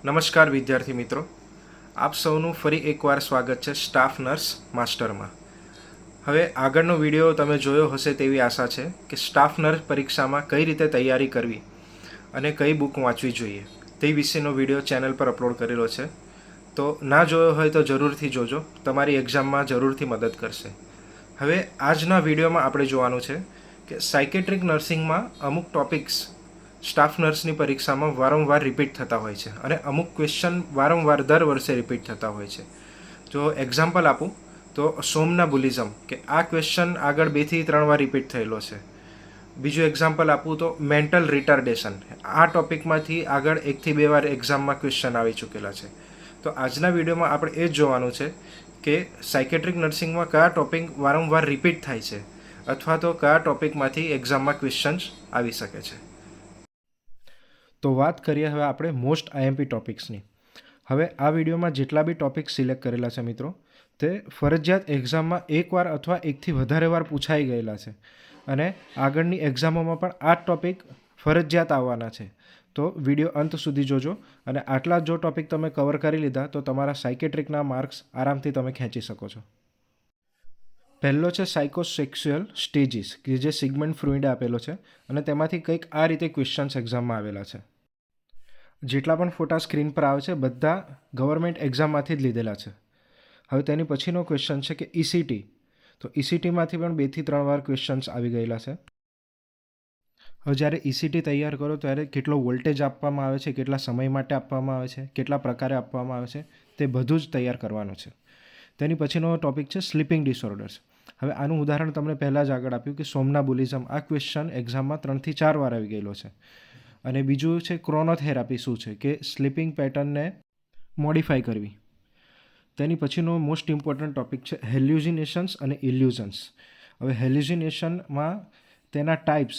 નમસ્કાર વિદ્યાર્થી મિત્રો, આપ સૌનું ફરી એકવાર સ્વાગત છે સ્ટાફ નર્સ માસ્ટરમાં. હવે આગળનો વિડીયો તમે જોયો હશે તેવી આશા છે કે સ્ટાફ નર્સ પરીક્ષામાં કઈ રીતે તૈયારી કરવી અને કઈ બુક વાંચવી જોઈએ તે વિશેનો વિડીયો ચેનલ પર અપલોડ કરેલો છે. તો ના જોયો હોય તો જરૂરથી જોજો, તમારી એક્ઝામમાં જરૂરથી મદદ કરશે. હવે આજના વિડીયોમાં આપણે જોવાનું છે કે સાયકેટ્રિક નર્સિંગમાં અમુક ટોપિક્સ સ્ટાફ નર્સની પરીક્ષામાં વારંવાર રિપીટ થતા હોય છે અને અમુક ક્વેશ્ચન વારંવાર દર વર્ષે રિપીટ થતા હોય છે. જો એક્ઝામ્પલ આપું તો સોમનાબુલિઝમ, કે આ ક્વેશ્ચન આગળ 2 થી 3 વાર રિપીટ થયેલો છે. બીજું એક્ઝામ્પલ આપું તો મેન્ટલ રિટાર્ડેશન, આ ટોપિકમાંથી આગળ 1 થી 2 વાર એક્ઝામમાં ક્વેશ્ચન આવી ચૂકેલા છે. તો આજના વિડીયોમાં આપણે એ જ જોવાનું છે કે સાયકેટ્રિક નર્સિંગમાં કયા ટોપિક વારંવાર રિપીટ થાય છે અથવા તો કયા ટોપિકમાંથી એક્ઝામમાં ક્વેશ્ચન્સ આવી શકે છે. તો વાત કરીએ હવે આપણે મોસ્ટ આઈએમપી ટોપિક્સની. હવે આ વિડીયોમાં જેટલા બી ટોપિક સિલેક્ટ કરેલા છે મિત્રો, તે ફરજિયાત એક્ઝામમાં એકવાર અથવા 1થી વધારે વાર પૂછાઈ ગયેલા છે અને આગળની એક્ઝામોમાં પણ આ ટોપિક ફરજિયાત આવવાના છે. તો વિડીયો અંત સુધી જોજો અને આટલા જો ટોપિક તમે કવર કરી લીધા તો તમારા સાયકેટ્રિકના માર્ક્સ આરામથી તમે ખેંચી શકો છો. પહેલો છે સાયકોસેક્સ્યુઅલ સ્ટેજીસ, કે જે સિગમન્ડ ફ્રુઇડે આપેલો છે અને તેમાંથી કંઈક આ રીતે ક્વેશ્ચન્સ એક્ઝામમાં આવેલા છે. જેટલા પણ ફોટા સ્ક્રીન પર આવે છે બધા ગવર્મેન્ટ એક્ઝામમાંથી જ લીધેલા છે. હવે તેની પછીનો ક્વેશ્ચન છે કે ઇસીટી. તો ઇસીટીમાંથી પણ 2 થી 3 વાર ક્વેશ્ચન્સ આવી ગયેલા છે. હવે જ્યારે ઇસીટી તૈયાર કરો ત્યારે કેટલો વોલ્ટેજ આપવામાં આવે છે, કેટલા સમય માટે આપવામાં આવે છે, કેટલા પ્રકારે આપવામાં આવે છે, તે બધું જ તૈયાર કરવાનું છે. તેની પછીનો ટોપિક છે સ્લીપિંગ ડિસઓર્ડર્સ. હવે આનું ઉદાહરણ તમને પહેલાં જ આગળ આપ્યું કે સોમનાબુલિઝમ, આ ક્વેશ્ચન એક્ઝામમાં 3 થી 4 વાર આવી ગયેલો છે. અને બીજું છે ક્રોનોથેરાપી શું છે, કે સ્લીપિંગ પેટર્નને મોડિફાઈ કરવી. તેની પછીનો મોસ્ટ ઇમ્પોર્ટન્ટ ટોપિક છે હેલ્યુસિનેશન્સ અને ઇલ્યુઝન્સ. હવે હેલ્યુસિનેશનમાં તેના ટાઈપ્સ,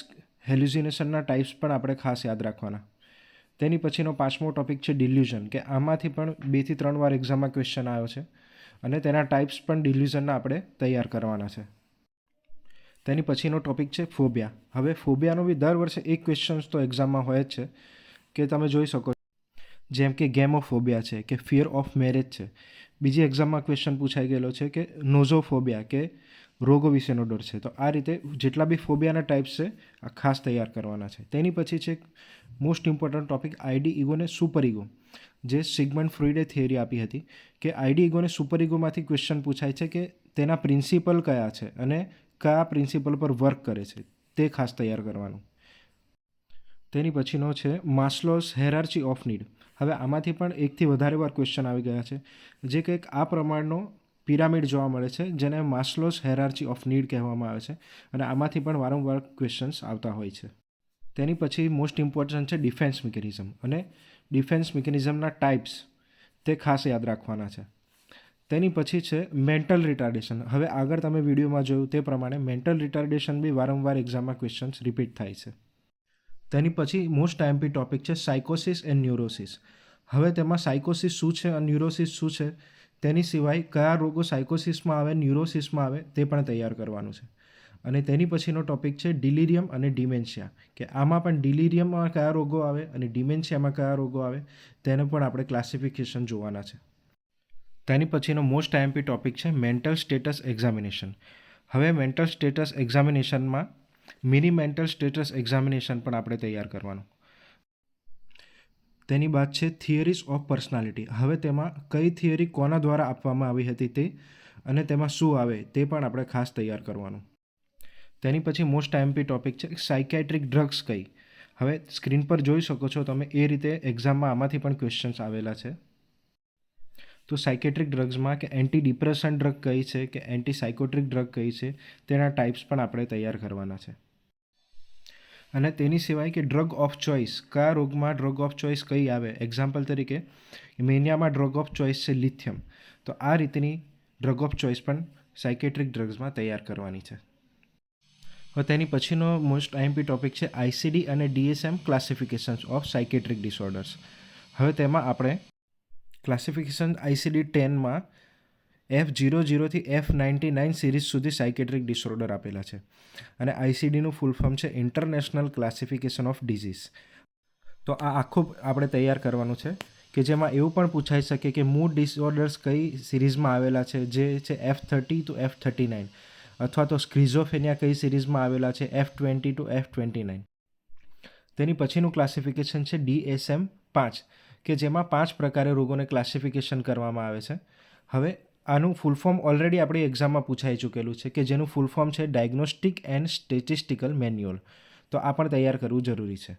હેલ્યુસિનેશનના ટાઈપ્સ પણ આપણે ખાસ યાદ રાખવાના. તેની પછીનો 5મો ટોપિક છે ડિલ્યુઝન, કે આમાંથી પણ 2 થી 3 વાર એક્ઝામમાં ક્વેશ્ચન આવ્યો છે અને તેના ટાઈપ્સ પણ ડિલ્યુઝનના આપણે તૈયાર કરવાના છે. તેની પછીનો ટોપિક છે ફોબિયા. હવે ફોબિયાનો બી દર વર્ષે એક ક્વેશ્ચન્સ તો એક્ઝામમાં હોય જ છે, કે તમે જોઈ શકો જેમ કે ગેમોફોબિયા છે, કે ફિયર ઓફ મેરેજ છે. બીજી એક્ઝામમાં ક્વેશ્ચન પૂછાઈ ગયેલો છે કે નોઝોફોબિયા, કે રોગો વિશેનો ડર છે. તો આ રીતે જેટલા બી ફોબિયાના ટાઈપ્સ છે આ ખાસ તૈયાર કરવાના છે. તેની પછી છે most important topic ID ego ને સુપર ઈગો, જે સિગમન્ડ ફ્રુઇડે થિયરી આપી હતી કે આઈડી ઈગો ને સુપર ઈગોમાંથી ક્વેશ્ચન પૂછાય છે કે તેના પ્રિન્સિપલ કયા છે અને કયા પ્રિન્સિપલ પર વર્ક કરે છે, તે ખાસ તૈયાર કરવાનું. તેની પછીનો છે માસ્લોઝ હેરાર્ચી ઓફ નીડ. હવે આમાંથી પણ 1થી વધારે વાર ક્વેશ્ચન આવી ગયા છે, જે કંઈક આ પ્રમાણનો પિરામિડ જોવા મળે છે જેને માસ્લોઝ હેરાર્ચી ઓફ નીડ કહેવામાં આવે છે અને આમાંથી પણ વારંવાર ક્વેશ્ચન્સ આવતા હોય છે. તેની પછી મોસ્ટ ઇમ્પોર્ટન્ટ છે ડિફેન્સ મિકેનિઝમ, અને ડિફેન્સ મિકેનિઝમના ટાઈપ્સ તે ખાસ યાદ રાખવાના છે. તેની પછી છે મેન્ટલ રિટાર્ડેશન. હવે આગળ તમે વિડીયોમાં જોયું તે પ્રમાણે મેન્ટલ રિટાર્ડેશન બી વારંવાર એક્ઝામમાં ક્વેશ્ચન્સ રિપીટ થાય છે. તેની પછી મોસ્ટ આઈએમપી ટોપિક છે સાયકોસિસ એન્ડ ન્યુરોસિસ. હવે તેમાં સાયકોસિસ શું છે અને ન્યુરોસિસ શું છે, તેની સિવાય કયા રોગો સાયકોસિસમાં આવે, ન્યુરોસિસમાં આવે, તે પણ તૈયાર કરવાનું છે. અને તેની પછીનો ટોપિક છે ડિલિરિયમ અને ડિમેન્શિયા, કે આમાં પણ ડિલિરિયમમાં કયા રોગો આવે અને ડિમેન્શિયામાં કયા રોગો આવે, તેને પણ આપણે ક્લાસિફિકેશન જોવાના છે. તેની પછીનો મોસ્ટ આઈએમપી ટોપિક છે મેન્ટલ સ્ટેટસ એક્ઝામિનેશન. હવે મેન્ટલ સ્ટેટસ એક્ઝામિનેશનમાં મિની મેન્ટલ સ્ટેટસ એક્ઝામિનેશન પણ આપણે તૈયાર કરવાનું. તેની બાદ છે થિયરીઝ ઓફ પર્સનાલિટી. હવે તેમાં કઈ થિયરી કોના દ્વારા આપવામાં આવી હતી તે અને તેમાં શું આવે તે પણ આપણે ખાસ તૈયાર કરવાનું. તેની પછી મોસ્ટ આઈએમપી ટોપિક છે સાયકેટ્રિક ડ્રગ્સ કઈ. હવે સ્ક્રીન પર જોઈ શકો છો તમે, એ રીતે એક્ઝામમાં આમાંથી પણ ક્વેશ્ચન્સ આવેલા છે. તો સાયકેટ્રિક ડ્રગ્સમાં કે એન્ટી ડિપ્રેશન ડ્રગ કઈ છે, કે એન્ટી સાયકોટ્રિક ડ્રગ કઈ છે, તેના ટાઈપ્સ પણ આપણે તૈયાર કરવાના છે. અને તેની સિવાય કે ડ્રગ ઓફ ચોઇસ, કયા રોગમાં ડ્રગ ઓફ ચોઇસ કઈ આવે. એક્ઝામ્પલ તરીકે મેનિયામાં ડ્રગ ઓફ ચોઇસ છે લિથિયમ, તો આ રીતની ડ્રગ ઓફ ચોઇસ પણ સાયકેટ્રિક ડ્રગ્સમાં તૈયાર કરવાની છે. હવે તેની પછીનો મોસ્ટ આઈએમપી ટોપિક છે આઈસીડી અને DSM classifications of psychiatric disorders. હવે તેમાં આપણે ક્લાસિફિકેશન ICD-10માં F00 થી F99 સિરીઝ સુધી સાયકેટ્રિક ડિસઓર્ડર આપેલા છે અને આઈસીડીનું ફૂલ ફોર્મ છે ઇન્ટરનેશનલ ક્લાસિફિકેશન ઓફ ડિઝીઝ. તો આ આખું આપણે તૈયાર કરવાનું છે કે જેમાં એવું પણ પૂછાઈ શકે કે મૂડ ડિસઓર્ડર્સ કઈ સિરીઝમાં આવેલા છે, જે છે F30 to F39, અથવા તો સ્ક્રિઝોફેનિયા કઈ સિરીઝમાં આવેલા છે F20 to F29. તેની પછીનું ક્લાસિફિકેશન છે DSM-5, કે જેમાં 5 પ્રકારે રોગોને ક્લાસિફિકેશન કરવામાં આવે છે. હવે આનું ફૂલ ફોર્મ ઓલરેડી આપણી એક્ઝામમાં પૂછાઈ ચૂકેલું છે, કે જેનું ફૂલ ફોર્મ છે ડાયગ્નોસ્ટિક એન્ડ સ્ટેટિસ્ટિકલ મેન્યુઅલ. તો આ પણ તૈયાર કરવું જરૂરી છે.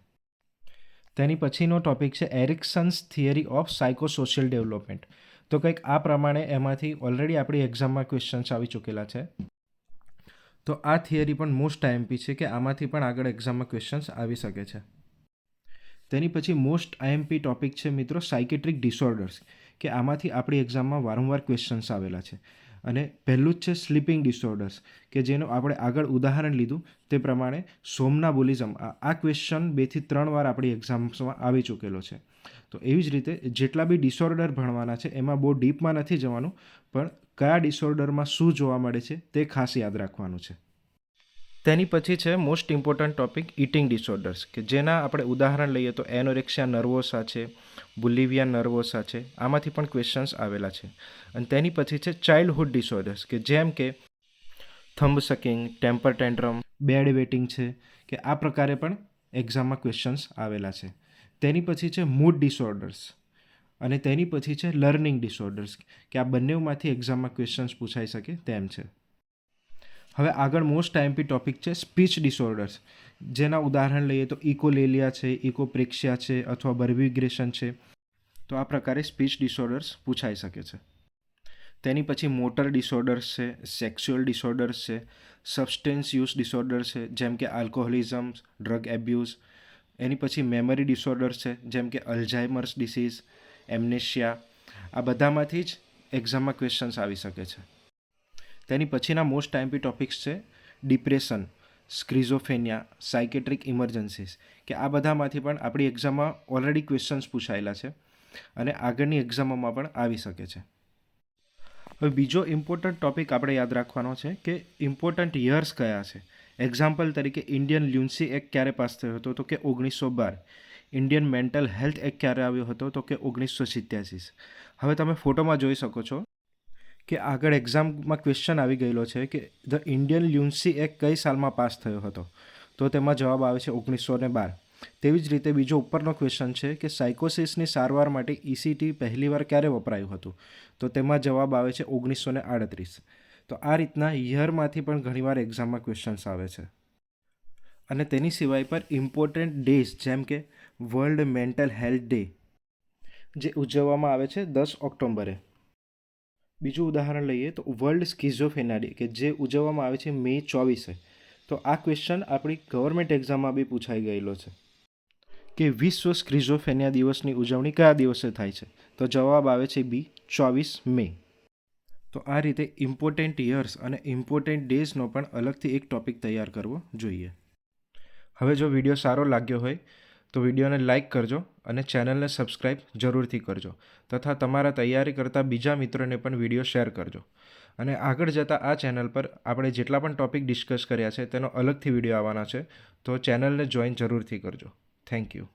તેની પછીનો ટોપિક છે એરિક્સન્સ થિયરી ઓફ સાયકોસોશિયલ ડેવલપમેન્ટ. તો કંઈક આ પ્રમાણે એમાંથી ઓલરેડી આપણી એક્ઝામમાં ક્વેશ્ચન્સ આવી ચૂકેલા છે. તો આ થિયરી પણ મોસ્ટ આઈએમપી છે, કે આમાંથી પણ આગળ એક્ઝામમાં ક્વેશ્ચન્સ આવી શકે છે. તેની પછી મોસ્ટ આઈએમપી ટોપિક છે મિત્રો સાયકેટ્રિક ડિસઓર્ડર્સ, કે આમાંથી આપણી એક્ઝામમાં વારંવાર ક્વેશ્ચન્સ આવેલા છે. અને પહેલું જ છે સ્લીપિંગ ડિસઓર્ડર્સ, કે જેનું આપણે આગળ ઉદાહરણ લીધું તે પ્રમાણે સોમનાબુલિઝમ. આ ક્વેશ્ચન 2 થી 3 વાર આપણી એક્ઝામ્સમાં આવી ચૂકેલો છે. તો એવી જ રીતે જેટલા બી ડિસઓર્ડર ભણવાના છે એમાં બહુ ડીપમાં નથી જવાનું, પણ કયા ડિસઓર્ડરમાં શું જોવા મળે છે તે ખાસ યાદ રાખવાનું છે. તેની પછી છે most important topic eating disorders, કે જેના આપણે ઉદાહરણ લઈએ તો એનોરેક્સિયા નર્વોસા છે, બુલિવિયા નર્વોસા છે. આમાંથી પણ ક્વેશ્ચન્સ આવેલા છે. અને તેની પછી છે ચાઇલ્ડહુડ ડિસઓર્ડર્સ, કે જેમ કે thumb sucking, temper ટેન્ટ્રમ, bed waiting છે, કે આ પ્રકારે પણ એક્ઝામમાં ક્વેશ્ચન્સ આવેલા છે. તેની પછી છે મૂડ ડિસઓર્ડર્સ, અને તેની પછી છે લર્નિંગ ડિસઓર્ડર્સ, કે આ બંનેમાંથી એક્ઝામમાં ક્વેશ્ચન્સ પૂછાઈ શકે તેમ છે. હવે આગળ મોસ્ટ આઈએમપી ટોપિક છે સ્પીચ ડિસઓર્ડર્સ, જેના ઉદાહરણ લઈએ તો ઇકોલેલિયા છે, ઇકોપ્રેક્સિયા છે, અથવા બર્બિગ્રેશન છે. તો આ પ્રકારે સ્પીચ ડિસઓર્ડર્સ પૂછાઈ શકે છે. તેની પછી મોટર ડિસઓર્ડર્સ છે, સેક્સ્યુઅલ ડિસઓર્ડર્સ છે, સબસ્ટેન્સ યુઝ ડિસઓર્ડર્સ છે, જેમ કે આલ્કોહોલિઝમ, ડ્રગ એબ્યુઝ. એની પછી મેમરી ડિસઓર્ડર્સ છે, જેમ કે અલ્ઝાઇમર્સ ડિસીઝ, એમ્નેશિયા. આ બધામાંથી જ એક્ઝામમાં ક્વેશ્ચન્સ આવી શકે છે. તેની પછીના મોસ્ટ આઈએમપી ટોપિક્સ છે ડિપ્રેશન, સ્ક્રિઝોફેનિયા, સાયકેટ્રિક ઇમરજન્સીસ, કે આ બધામાંથી પણ આપણી એક્ઝામમાં ઓલરેડી ક્વેશ્ચન્સ પૂછાયેલા છે અને આગળની એક્ઝામોમાં પણ આવી શકે છે. હવે બીજો ઇમ્પોર્ટન્ટ ટોપિક આપણે યાદ રાખવાનો છે કે ઇમ્પોર્ટન્ટ યર્સ કયા છે. એક્ઝામ્પલ તરીકે ઇન્ડિયન લ્યુન્સી એક્ટ ક્યારે પાસ થયો હતો, તો કે 1912. ઇન્ડિયન મેન્ટલ હેલ્થ એક્ટ ક્યારે આવ્યો હતો, તો કે 1987. હવે તમે ફોટોમાં જોઈ શકો છો કે આગળ એક્ઝામમાં ક્વેશ્ચન આવી ગયેલો છે કે ધ ઇન્ડિયન લ્યુન્સી એક્ટ કઈ સાલમાં પાસ થયો હતો, તો તેમાં જવાબ આવે છે 1912. તેવી જ રીતે બીજો ઉપરનો ક્વેશ્ચન છે કે સાયકોસિસની સારવાર માટે ECT પહેલીવાર ક્યારે વપરાયું હતું, તો તેમાં જવાબ આવે છે 1938. તો આ રીતના યરમાંથી પણ ઘણીવાર એક્ઝામમાં ક્વેશ્ચન્સ આવે છે. અને તેની સિવાય પર ઇમ્પોર્ટન્ટ ડેઝ, જેમ કે વર્લ્ડ મેન્ટલ હેલ્થ ડે, જે ઉજવવામાં આવે છે 10 ઓક્ટોબરે. બીજું ઉદાહરણ લઈએ તો વર્લ્ડ સ્કિઝોફ્રેનિયા ડે, કે જે ઉજવવામાં આવે છે મે 24. તો આ ક્વેશ્ચન આપણી ગવર્મેન્ટ એક્ઝામમાં બી પૂછાઈ ગયેલો છે કે વિશ્વ સ્કિઝોફ્રેનિયા દિવસની ઉજવણી કયા દિવસે થાય છે, તો જવાબ આવે છે બી, 24 મે. તો આ રીતે ઇમ્પોર્ટન્ટ યર્સ અને ઇમ્પોર્ટન્ટ ડેઝનો પણ અલગથી એક ટોપિક તૈયાર કરવો જોઈએ. હવે જો વિડીયો સારો લાગ્યો હોય તો વિડીયોને લાઇક કરજો અને ચેનલને સબસ્ક્રાઈબ જરૂરથી કરજો, તથા તમારા તૈયારી કરતા બીજા મિત્રોને પણ વિડીયો શેર કરજો. અને આગળ જતાં આ ચેનલ પર આપણે જેટલા પણ ટોપિક ડિસ્કસ કર્યા છે તેનો અલગથી વિડીયો આવવાના છે, તો ચેનલને જોઈન જરૂરથી કરજો. Thank you.